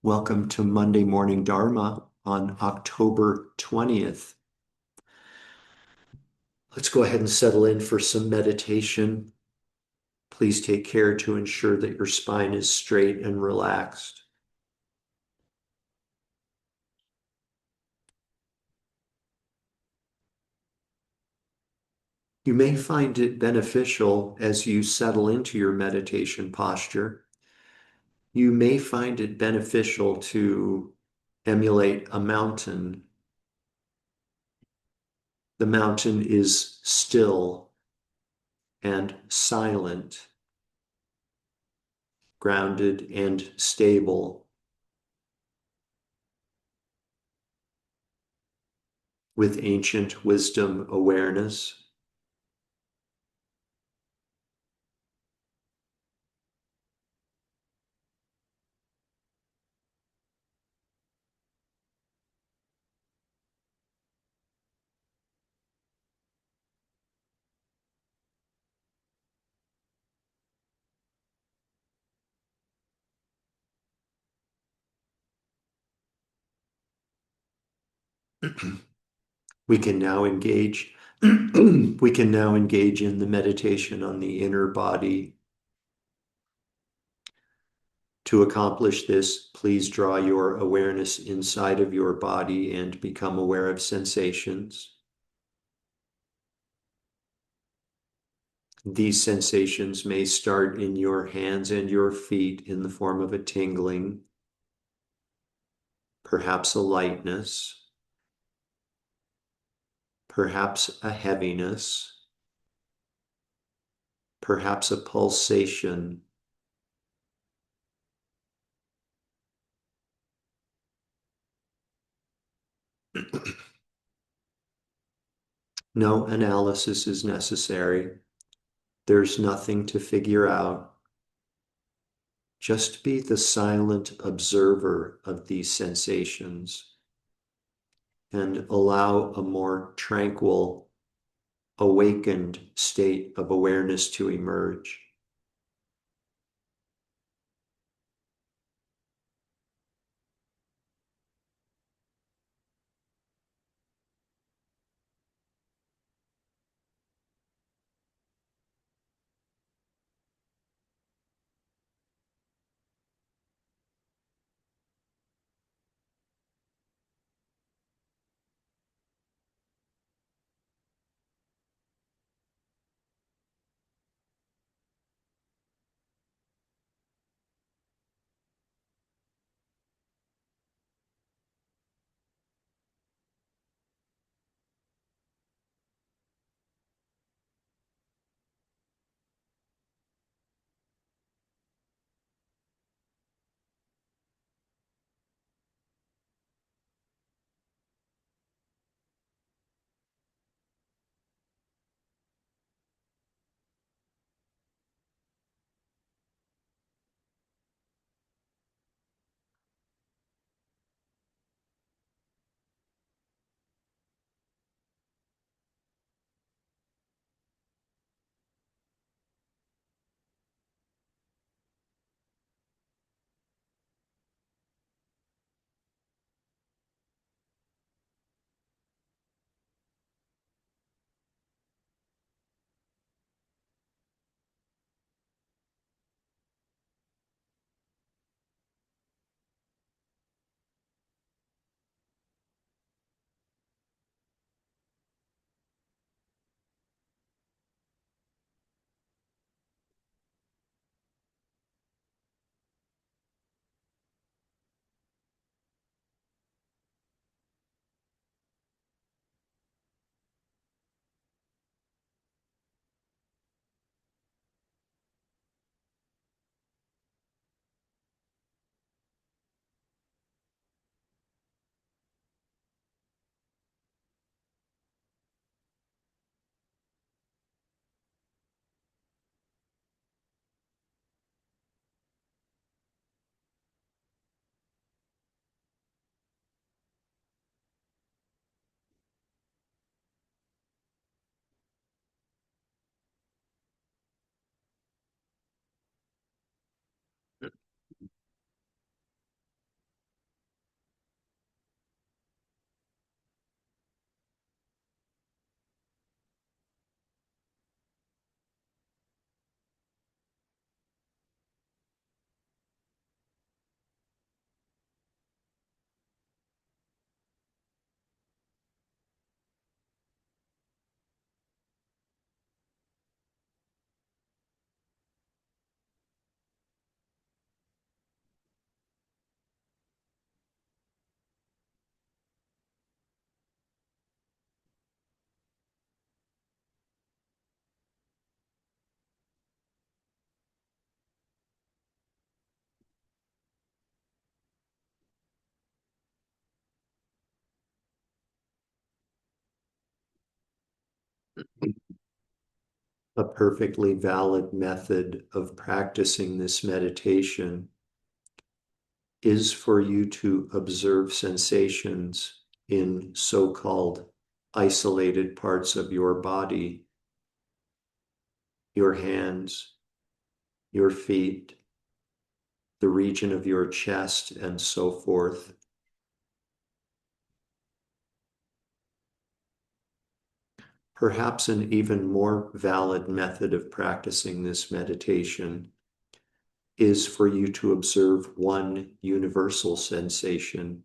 Welcome to Monday Morning Dharma on October 20th. Let's go ahead and settle in for some meditation. Please take care to ensure that your spine is straight and relaxed. You may find it beneficial as you settle into your meditation posture. You may find it beneficial to emulate a mountain. The mountain is still and silent, grounded and stable, with ancient wisdom awareness. We can now engage. We can now engage in the meditation on the inner body. To accomplish this, please draw your awareness inside of your body and become aware of sensations. These sensations may start in your hands and your feet in the form of a tingling, perhaps a lightness, perhaps a heaviness, perhaps a pulsation. No analysis is necessary. There's nothing to figure out. Just be the silent observer of these sensations and allow a more tranquil, awakened state of awareness to emerge. a perfectly valid method of practicing this meditation is for you to observe sensations in so-called isolated parts of your body, your hands, your feet, the region of your chest, and so forth. Perhaps an even more valid method of practicing this meditation is for you to observe one universal sensation,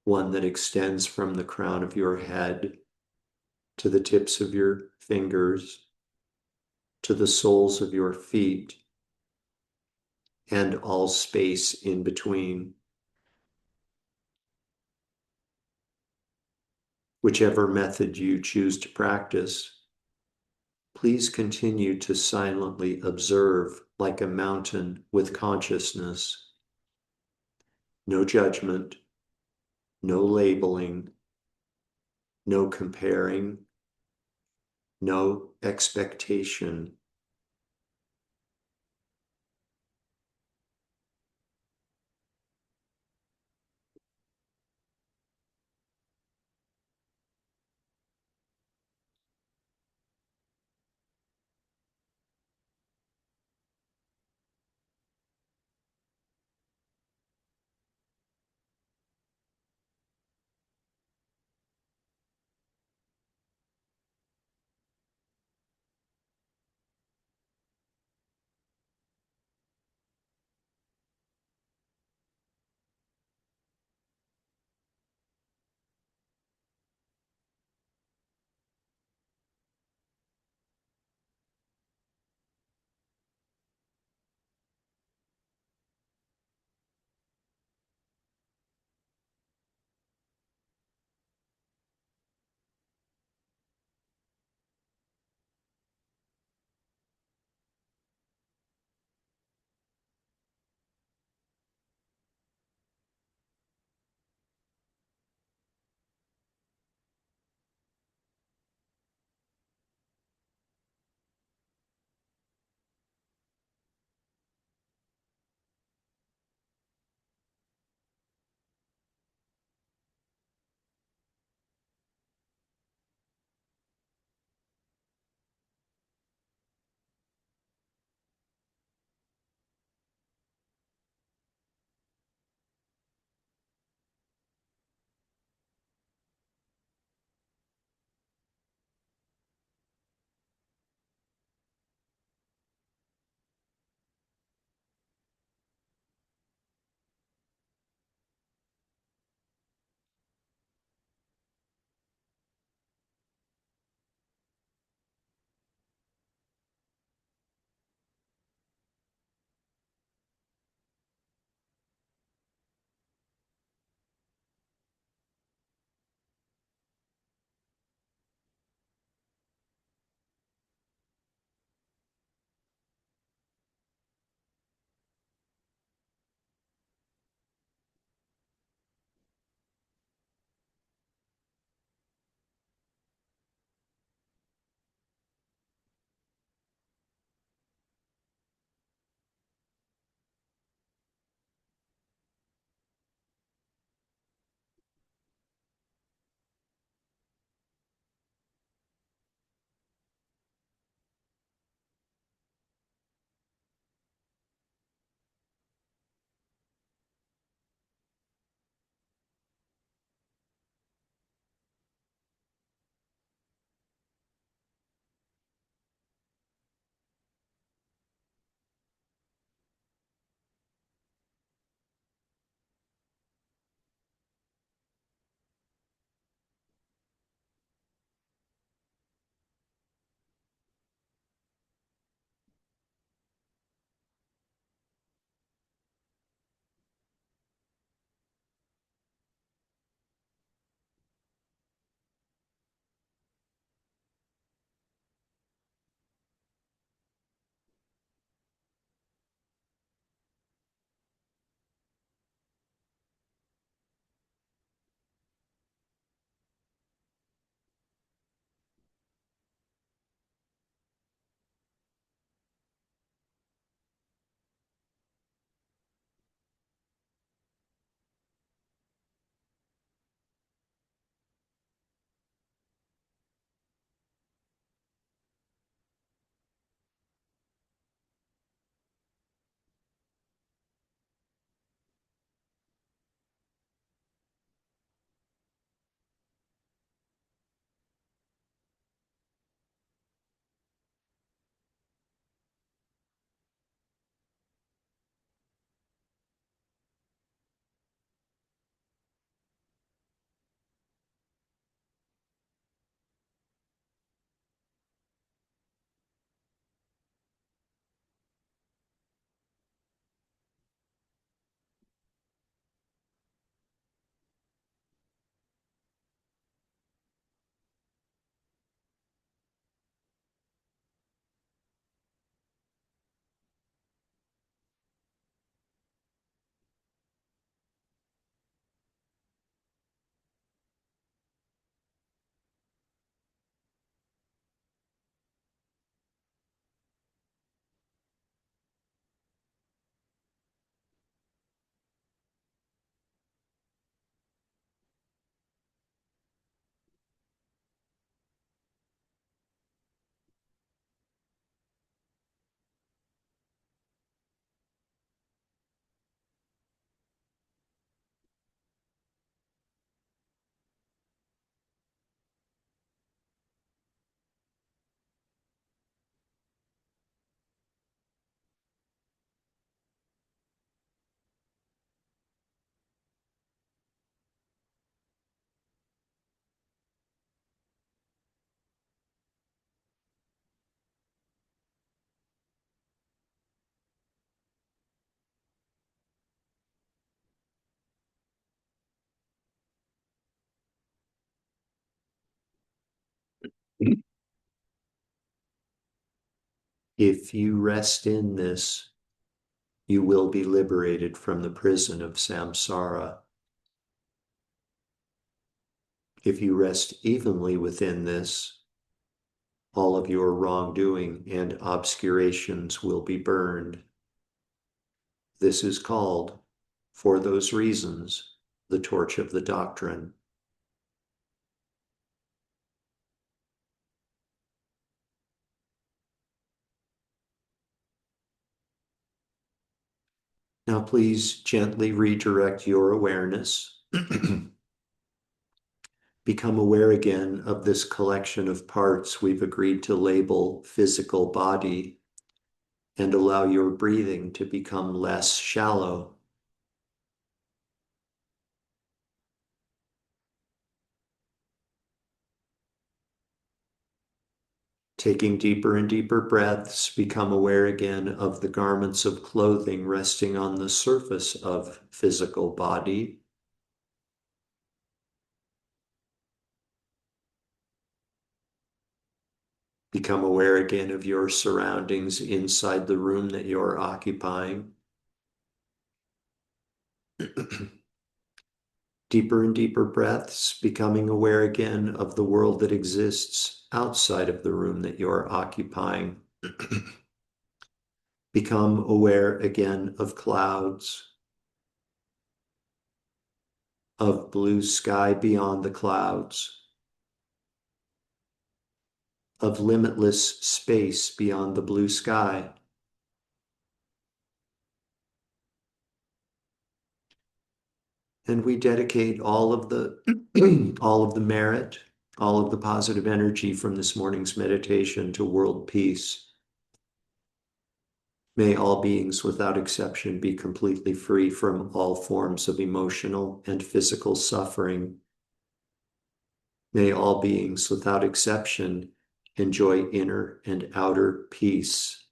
one that extends from the crown of your head to the tips of your fingers, to the soles of your feet, and all space in between. Whichever method you choose to practice, please continue to silently observe like a mountain with consciousness. No judgment, no labeling, no comparing, no expectation. If you rest in this, you will be liberated from the prison of samsara. If you rest evenly within this, all of your wrongdoing and obscurations will be burned. This is called, for those reasons, the torch of the doctrine. Now, please gently redirect your awareness. Become aware again of this collection of parts we've agreed to label physical body, and allow your breathing to become less shallow. Taking deeper and deeper breaths, become aware again of the garments of clothing resting on the surface of physical body. Become aware again of your surroundings inside the room that you're occupying. Deeper and deeper breaths, becoming aware again of the world that exists outside of the room that you're occupying. Become aware again of clouds, of blue sky beyond the clouds, of limitless space beyond the blue sky. And we dedicate all of the all of the merit, all of the positive energy from this morning's meditation to world peace. May all beings without exception be completely free from all forms of emotional and physical suffering. May all beings without exception enjoy inner and outer peace.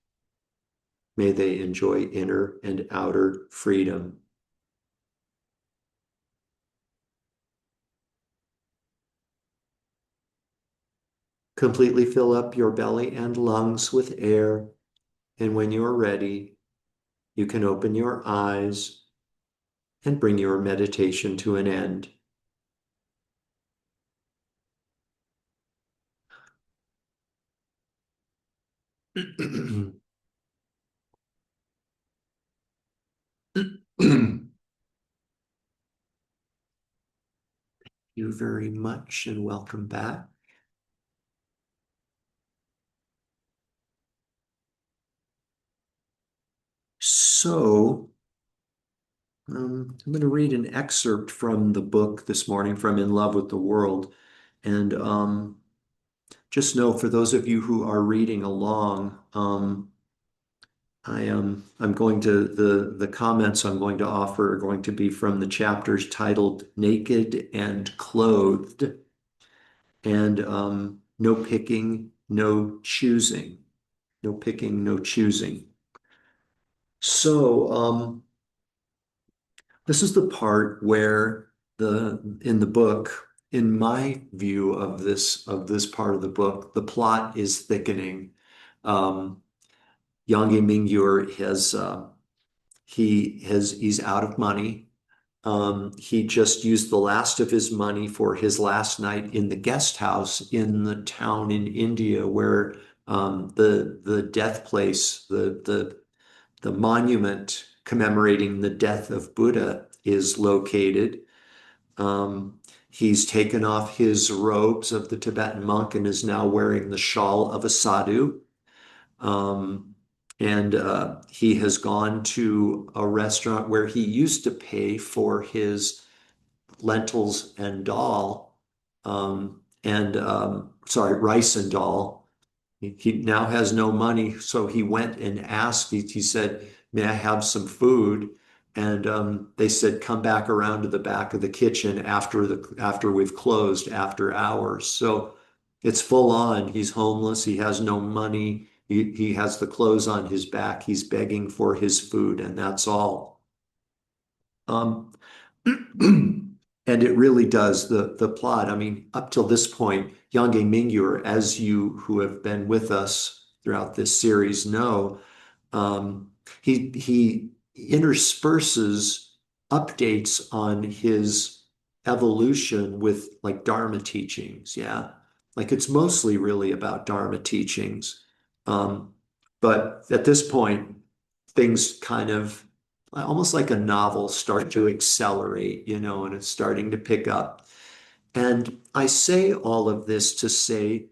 May they enjoy inner and outer freedom. Completely fill up your belly and lungs with air, and when you're ready, you can open your eyes and bring your meditation to an end. Thank you very much and welcome back. So, I'm going to read an excerpt from the book this morning from In Love with the World. And just know for those of you who are reading along, I'm going to the comments I'm going to offer are going to be from the chapters titled Naked and Clothed, and no picking, no choosing. No picking, no choosing. So this is the part where in the book, in my view of this part of the book, the plot is thickening. Um, Yang Mingyur he's out of money. He just used the last of his money for his last night in the guest house in the town in India where the death place, the monument commemorating the death of Buddha is located. He's taken off his robes of the Tibetan monk and is now wearing the shawl of a sadhu. Um, and he has gone to a restaurant where he used to pay for his lentils and dal, sorry, rice and dal. He now has no money, so he went and asked. He said, "May I have some food?" And they said, "Come back around to the back of the kitchen after we've closed after hours." So it's full on. He's homeless. He has no money. He has the clothes on his back. He's begging for his food, and that's all. Um, and it really does the plot. I mean, up till this point, Yange Mingyur, as you who have been with us throughout this series know, he intersperses updates on his evolution with like Dharma teachings. Yeah. Like it's mostly really about Dharma teachings. Um, but at this point, things kind of almost like a novel start to accelerate, and it's starting to pick up. And I say all of this to say,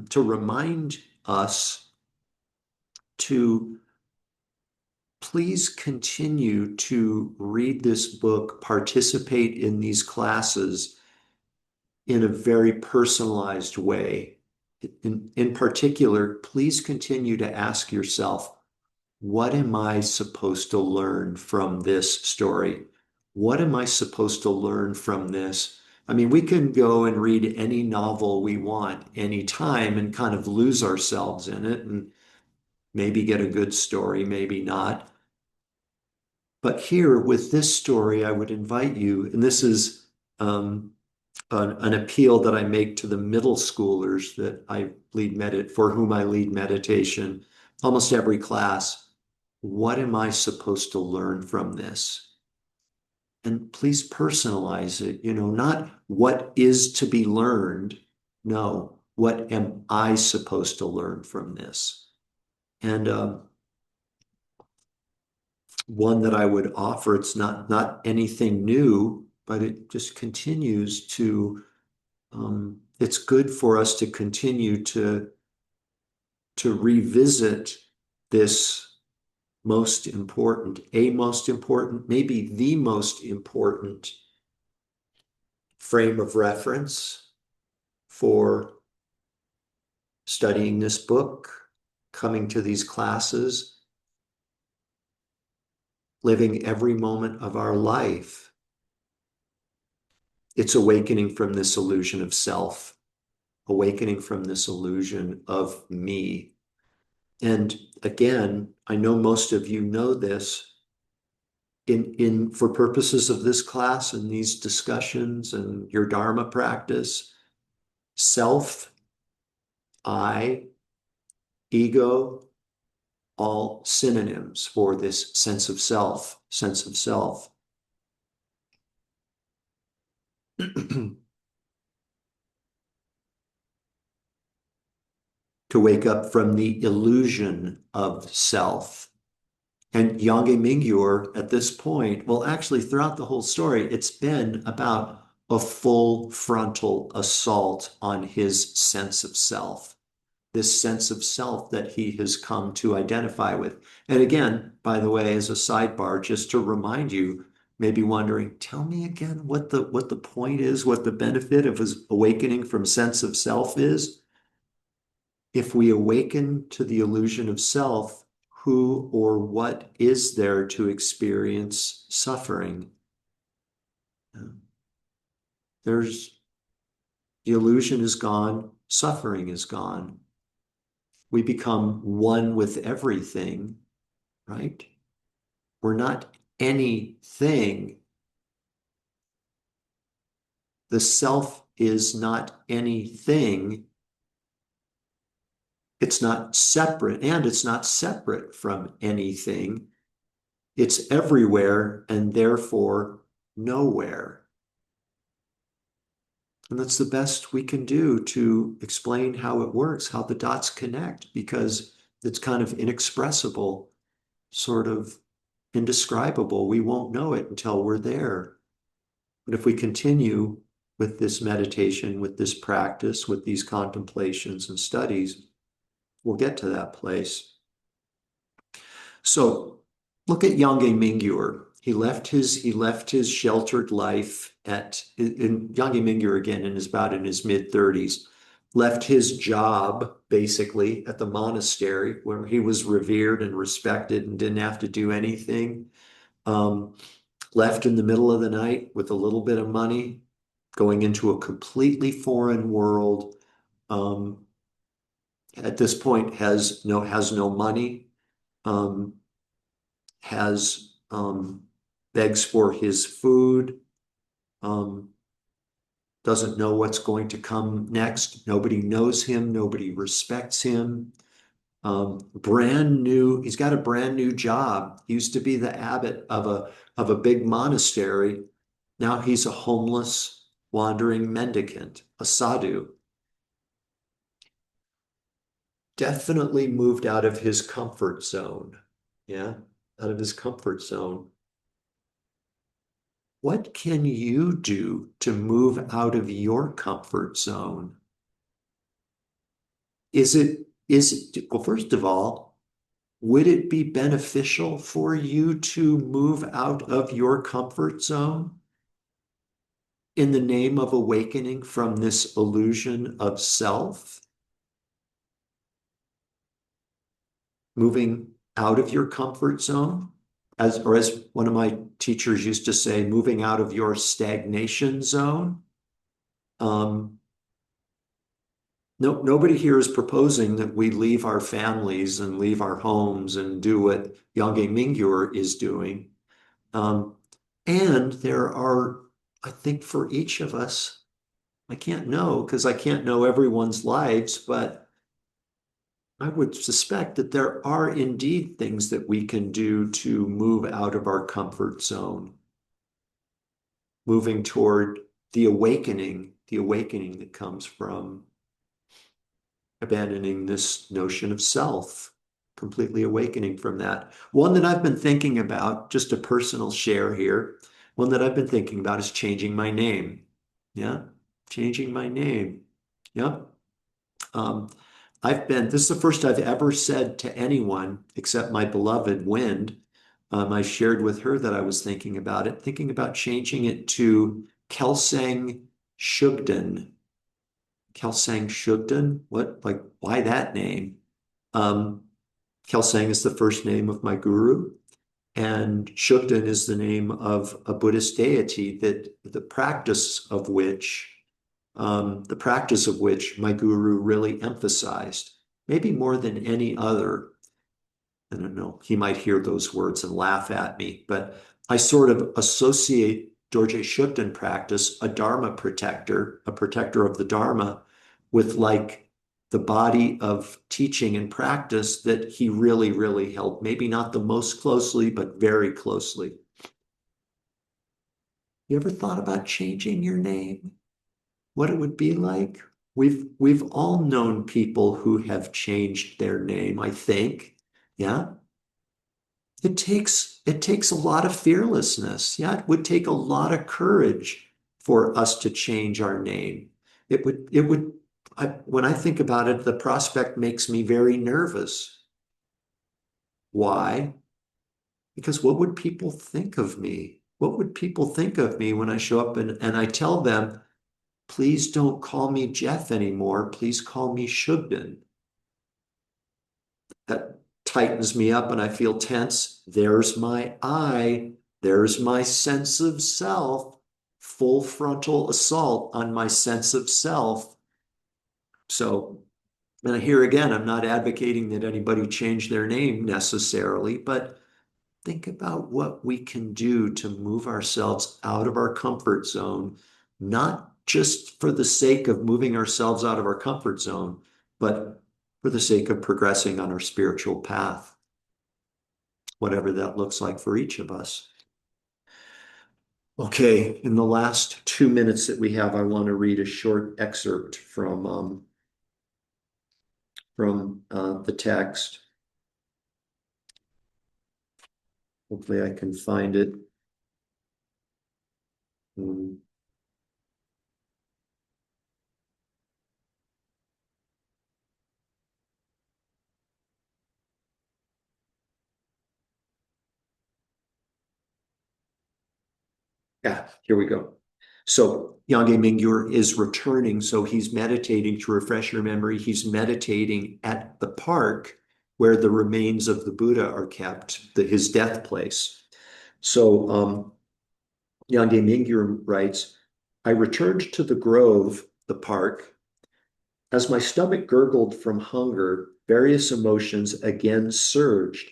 to remind us to please continue to read this book, participate in these classes in a very personalized way. In particular, please continue to ask yourself, what am I supposed to learn from this story? What am I supposed to learn from this? I mean, we can go and read any novel we want anytime and kind of lose ourselves in it and maybe get a good story, maybe not. But here with this story, I would invite you, and this is an appeal that I make to the middle schoolers that for whom I lead meditation, almost every class. What am I supposed to learn from this? And please personalize it, not what is to be learned. No, what am I supposed to learn from this? And one that I would offer. It's not anything new, but it just continues to. It's good for us to continue to revisit this most important, maybe the most important frame of reference for studying this book, coming to these classes, living every moment of our life. It's awakening from this illusion of self, awakening from this illusion of me. And again, I know most of you know this. For purposes of this class and these discussions and your Dharma practice, self, I, ego, all synonyms for this sense of self, sense of self. To wake up from the illusion of self. And Yangye Mingyur at this point, well, actually throughout the whole story, it's been about a full frontal assault on his sense of self, this sense of self that he has come to identify with. And again, by the way, as a sidebar, just to remind you, maybe wondering, tell me again what the point is, what the benefit of his awakening from sense of self is. If we awaken to the illusion of self, who or what is there to experience suffering? There's the illusion is gone, suffering is gone. We become one with everything, right? We're not anything. The self is not anything. It's not separate, and it's not separate from anything. It's everywhere and therefore nowhere. And that's the best we can do to explain how it works, how the dots connect, because it's kind of inexpressible, sort of indescribable. We won't know it until we're there. But if we continue with this meditation, with this practice, with these contemplations and studies, we'll get to that place. So look at Yangye Mingyur. He left his sheltered life in Yangye Mingyur again and is about in his mid-30s. Left his job basically at the monastery where he was revered and respected and didn't have to do anything. Left in the middle of the night with a little bit of money, going into a completely foreign world. At this point has no money. Has begs for his food, doesn't know what's going to come next. Nobody knows him, nobody respects him. Brand new, he's got a brand new job. He used to be the abbot of a big monastery. Now he's a homeless, wandering mendicant, a sadhu. Definitely moved out of his comfort zone. Yeah, out of his comfort zone. What can you do to move out of your comfort zone? Well, first of all, would it be beneficial for you to move out of your comfort zone in the name of awakening from this illusion of self? Moving out of your comfort zone, as one of my teachers used to say, moving out of your stagnation zone. Um, no, nobody here is proposing that we leave our families and leave our homes and do what Yangye Mingyur is doing. Um, and there are, I think, for each of us, I can't know because I can't know everyone's lives, but I would suspect that there are indeed things that we can do to move out of our comfort zone, moving toward the awakening that comes from abandoning this notion of self, completely awakening from that. One that I've been thinking about, just a personal share here, one that I've been thinking about is changing my name. Yeah, changing my name. Yeah. Um, this is the first I've ever said to anyone except my beloved Wind. I shared with her that I was thinking about it, thinking about changing it to Kelsang Shugden. Kelsang Shugden? What, like, why that name? Um, Kelsang is the first name of my guru, and Shugden is the name of a Buddhist deity that the practice of which my guru really emphasized, maybe more than any other. I don't know, he might hear those words and laugh at me, but I sort of associate Dorje Shugden practice, a Dharma protector, a protector of the Dharma, with like the body of teaching and practice that he really, really held, maybe not the most closely, but very closely. You ever thought about changing your name? What it would be like? We've all known people who have changed their name, I think. Yeah. It takes a lot of fearlessness. Yeah, it would take a lot of courage for us to change our name. When I think about it, the prospect makes me very nervous. Why? Because what would people think of me? What would people think of me when I show up and I tell them, please don't call me Jeff anymore. Please call me Shugden. That tightens me up and I feel tense. There's my I. There's my sense of self. Full frontal assault on my sense of self. So, and here again, I'm not advocating that anybody change their name necessarily, but think about what we can do to move ourselves out of our comfort zone, not just for the sake of moving ourselves out of our comfort zone, but for the sake of progressing on our spiritual path, whatever that looks like for each of us. Okay, in the last 2 minutes that we have, I want to read a short excerpt from the text. Hopefully, I can find it. Hmm. Yeah, here we go. So Yangye Mingyur is returning. So he's meditating to refresh your memory. He's meditating at the park where the remains of the Buddha are kept, his death place. So Yangye Mingyur writes, I returned to the grove, the park. As my stomach gurgled from hunger, various emotions again surged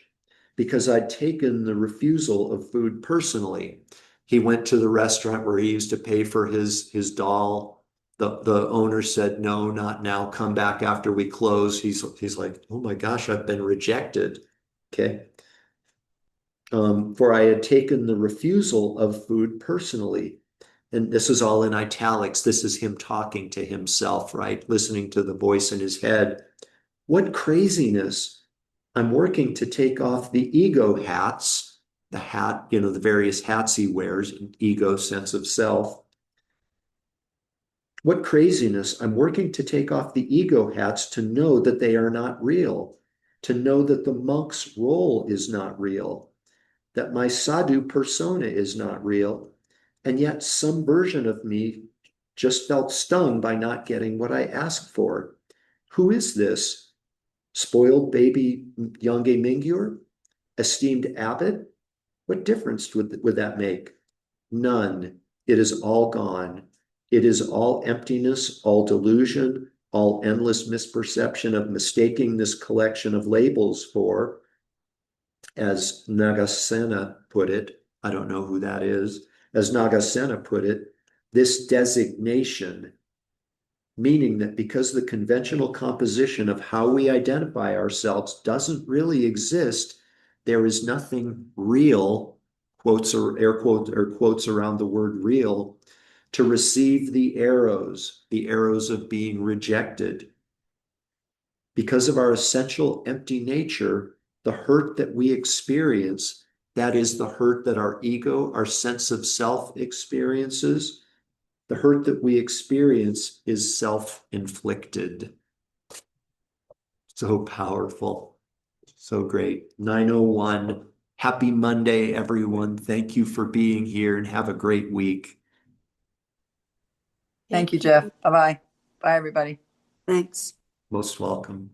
because I'd taken the refusal of food personally. He went to the restaurant where he used to pay for his doll The owner said, no, not now. Come back after we close. He's like, oh my gosh, I've been rejected. Okay. For I had taken the refusal of food personally. And this is all in italics. This is him talking to himself, right? Listening to the voice in his head. What craziness. I'm working to take off the ego hats, the hat, the various hats he wears, ego, sense of self. What craziness. I'm working to take off the ego hats to know that they are not real, to know that the monk's role is not real, that my sadhu persona is not real. And yet some version of me just felt stung by not getting what I asked for. Who is this? Spoiled baby Yange Mingyur? Esteemed abbot? What difference would that make? None. It is all gone. It is all emptiness, all delusion, all endless misperception of mistaking this collection of labels for, as Nagasena put it, I don't know who that is, as Nagasena put it, this designation, meaning that because the conventional composition of how we identify ourselves doesn't really exist, there is nothing real, quotes or air quotes or quotes around the word real, to receive the arrows of being rejected. Because of our essential empty nature, the hurt that we experience, that is the hurt that our ego, our sense of self experiences, the hurt that we experience is self-inflicted. So powerful. So great. 9:01. Happy Monday, everyone. Thank you for being here and have a great week. Thank you, Jeff. Bye-bye. Bye, everybody. Thanks. Most welcome.